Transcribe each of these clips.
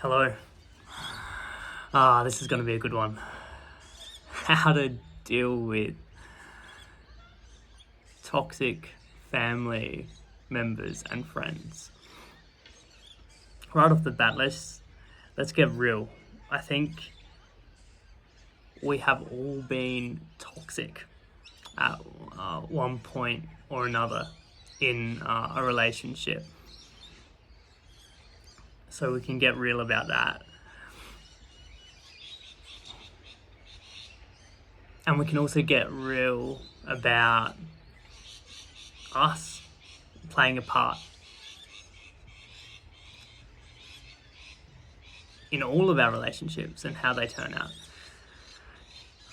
Hello. This is going to be a good one. How to deal with toxic family members and friends. Right off the bat, let's get real. I think we have all been toxic at one point or another in a relationship. So we can get real about that. And we can also get real about us playing a part in all of our relationships and how they turn out.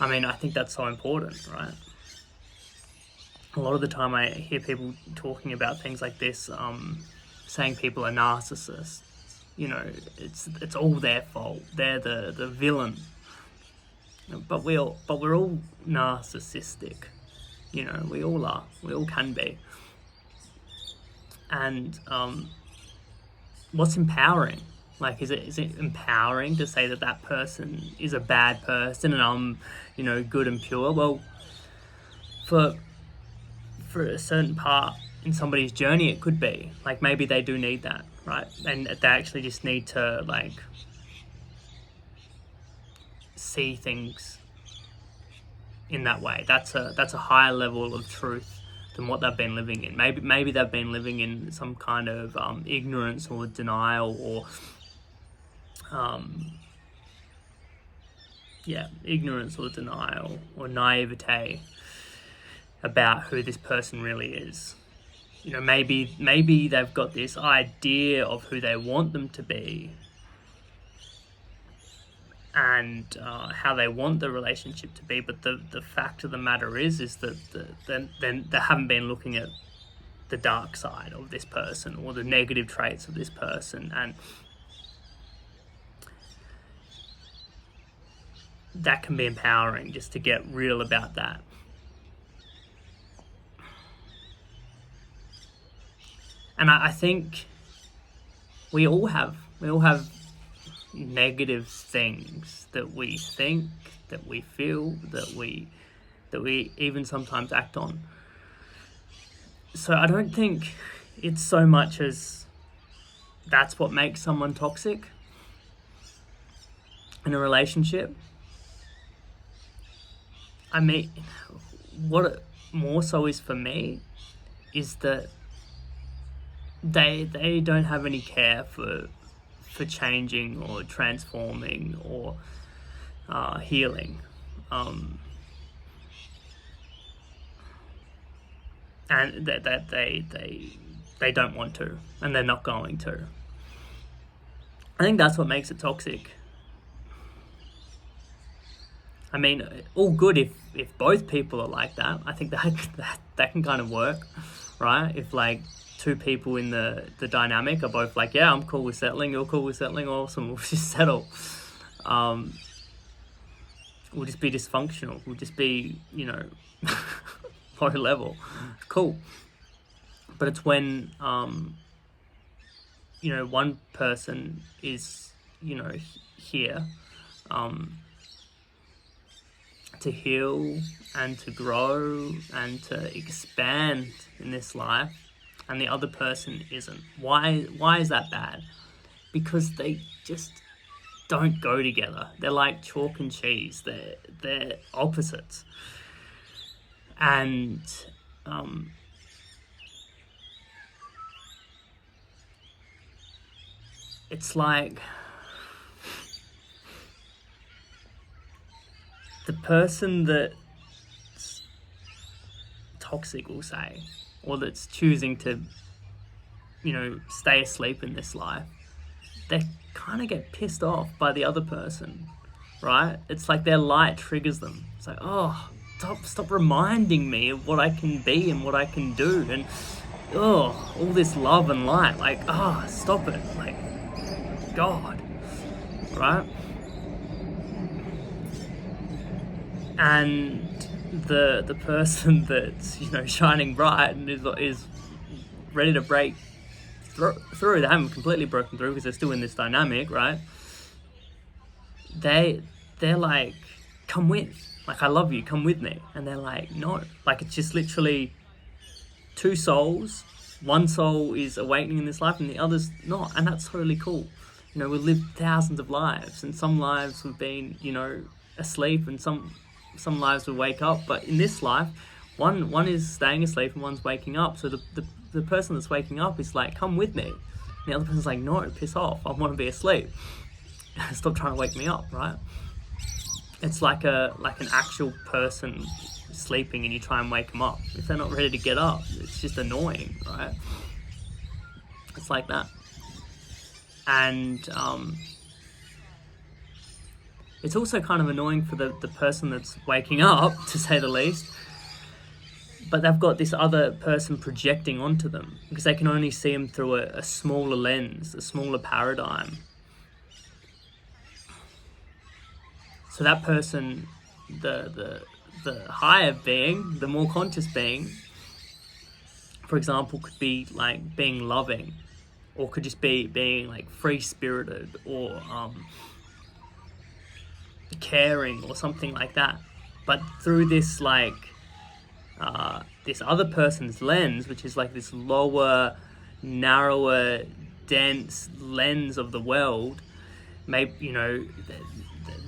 I mean, I think that's so important, right? A lot of the time I hear people talking about things like this, saying people are narcissists. You know, it's all their fault. They're the villain. But we're all narcissistic. You know, we all are. We all can be. And what's empowering? Like, is it empowering to say that person is a bad person and I'm, good and pure? Well, for a certain part in somebody's journey, it could be. Like, maybe they do need that, right? And they actually just need to, see things in that way. That's a higher level of truth than what they've been living in. Maybe they've been living in some kind of ignorance or denial or ignorance or denial or naivete about who this person really is. Maybe they've got this idea of who they want them to be and how they want the relationship to be, but the fact of the matter is that they haven't been looking at the dark side of this person or the negative traits of this person, and that can be empowering just to get real about that. And I think we all have negative things that we think, that we feel, that we even sometimes act on. So I don't think it's so much as that's what makes someone toxic in a relationship. I mean, what it more so is for me is that they don't have any care for changing or transforming or healing, and that they don't want to, and they're not going to. I think that's what makes it toxic. I mean, all good if both people are like that. I think that can kind of work, right? If two people in the dynamic are both like, yeah, I'm cool with settling, you're cool with settling, awesome, we'll just settle. We'll just be dysfunctional. We'll just be, low level. Cool. But it's when, one person is, here, to heal and to grow and to expand in this life, and the other person isn't. Why is that bad? Because they just don't go together. They're like chalk and cheese. They're opposites. And it's like the person that's toxic, we'll say, or that's choosing to, stay asleep in this life, they kind of get pissed off by the other person, right? It's like their light triggers them. It's like, oh, stop reminding me of what I can be and what I can do, and all this love and light, stop it, God, right? And the person that's shining bright and is ready to break through. They haven't completely broken through because they're still in this dynamic, right? They're like, come with, like, I love you, come with me. And they're like, no. Like, it's just literally two souls. One soul is awakening in this life and the other's not. And that's totally cool. You know, we've lived thousands of lives, and some lives we've been, you know, asleep, and some lives we wake up. But in this life, one is staying asleep and one's waking up. So the person that's waking up is like, come with me. And the other person's like, no, piss off, I want to be asleep. Stop trying to wake me up, right? It's like an actual person sleeping and you try and wake them up. If they're not ready to get up, it's just annoying, right? It's like that. And it's also kind of annoying for the person that's waking up, to say the least. But they've got this other person projecting onto them because they can only see them through a smaller lens, a smaller paradigm. So that person, the higher being, the more conscious being, for example, could be like being loving, or could just be being like free-spirited, or caring, or something like that. But through this like this other person's lens, which is like this lower, narrower, dense lens of the world, maybe, you know,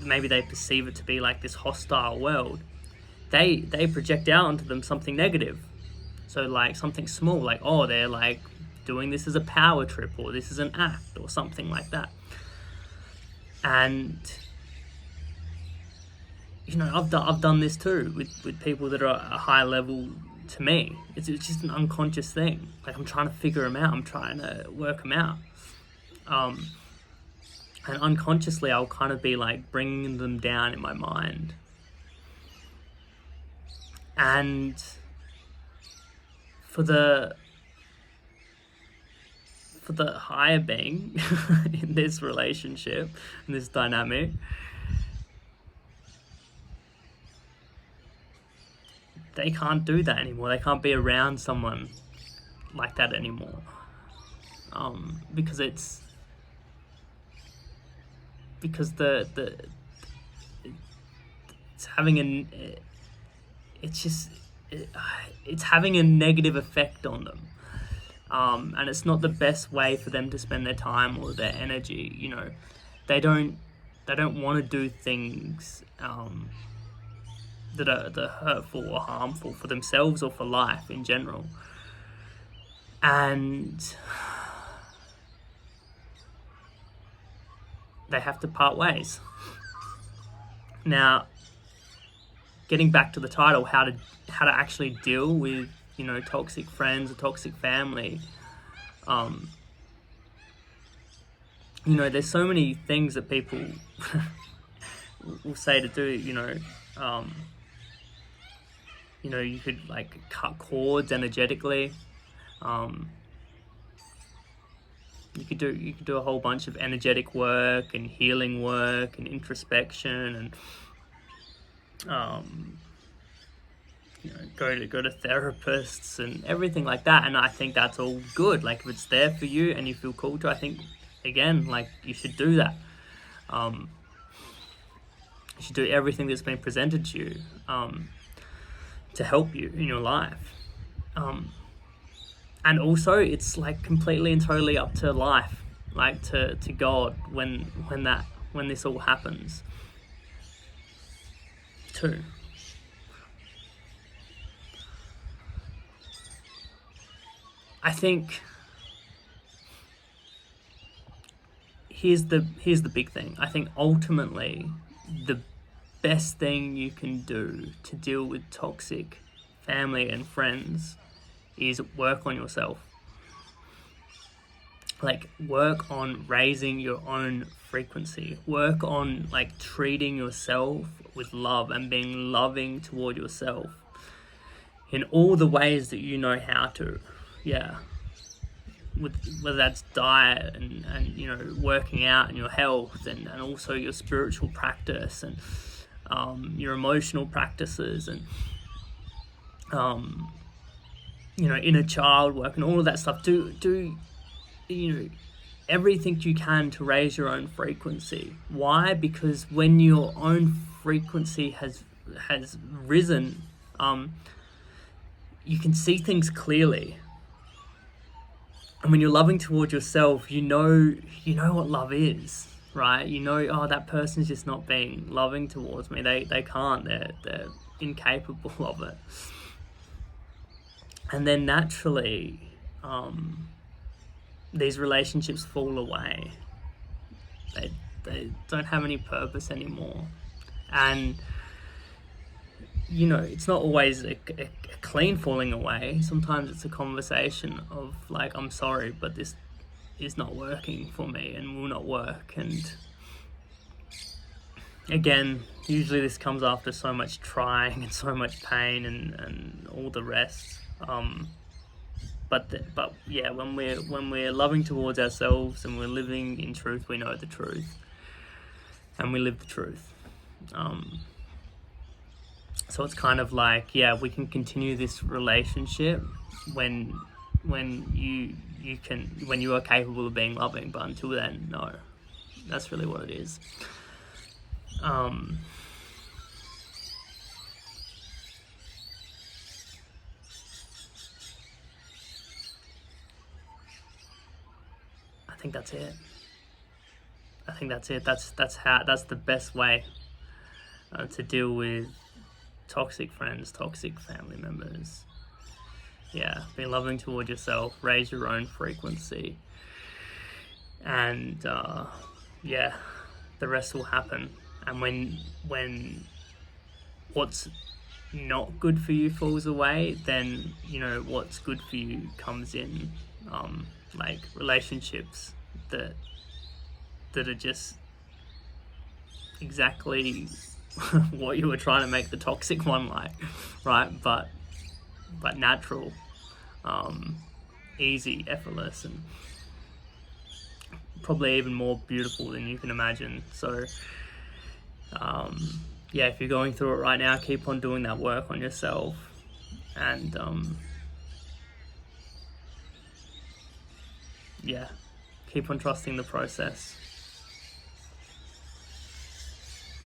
maybe they perceive it to be like this hostile world. They project out onto them something negative. So like something small, like, oh, they're like doing this as a power trip, or this is an act, or something like that. And you know, I've done this too with people that are at a high level to me. It's just an unconscious thing. Like, I'm trying to figure them out. I'm trying to work them out. And unconsciously, I'll kind of be like bringing them down in my mind. And for the higher being in this relationship, in this dynamic, they can't do that anymore. They can't be around someone like that anymore, because it's it's having a negative effect on them, and it's not the best way for them to spend their time or their energy. You know, they don't want to do things that are hurtful or harmful for themselves or for life in general. And they have to part ways. Now, getting back to the title, how to actually deal with, you know, toxic friends or toxic family. You know, there's so many things that people will say to do. You know, you could like cut cords energetically. You could do a whole bunch of energetic work and healing work and introspection, and you know, go to therapists and everything like that. And I think that's all good. Like, if it's there for you and you feel called to, I think, again, like, you should do that. You should do everything that's been presented to you to help you in your life. And also, it's like completely and totally up to life, like to God, when this all happens too. I think here's the big thing. I think ultimately the best thing you can do to deal with toxic family and friends is work on yourself. Like, work on raising your own frequency. Work on like treating yourself with love and being loving toward yourself in all the ways that you know how to. Yeah. Whether that's diet and you know, working out, and your health, and also your spiritual practice, and your emotional practices, and you know, inner child work, and all of that stuff. Do everything you can to raise your own frequency. Why? Because when your own frequency has risen, you can see things clearly. And when you're loving towards yourself, you know what love is, right? Oh, that person's just not being loving towards me. They can't. They're incapable of it. And then naturally, these relationships fall away. They don't have any purpose anymore. And it's not always a clean falling away. Sometimes it's a conversation of like, I'm sorry, but this is not working for me and will not work. And again, usually this comes after so much trying and so much pain and all the rest. But yeah, when we're loving towards ourselves and we're living in truth, we know the truth, and we live the truth. So it's kind of like, yeah, we can continue this relationship when you are capable of being loving, but until then, no. That's really what it is. I think that's it. That's the best way to deal with toxic friends, toxic family members. Yeah, be loving toward yourself, raise your own frequency, and yeah, the rest will happen. And when what's not good for you falls away, then what's good for you comes in. Like relationships that are just exactly what you were trying to make the toxic one like, right? But natural, easy, effortless, and probably even more beautiful than you can imagine. So yeah, if you're going through it right now, keep on doing that work on yourself, and yeah, keep on trusting the process.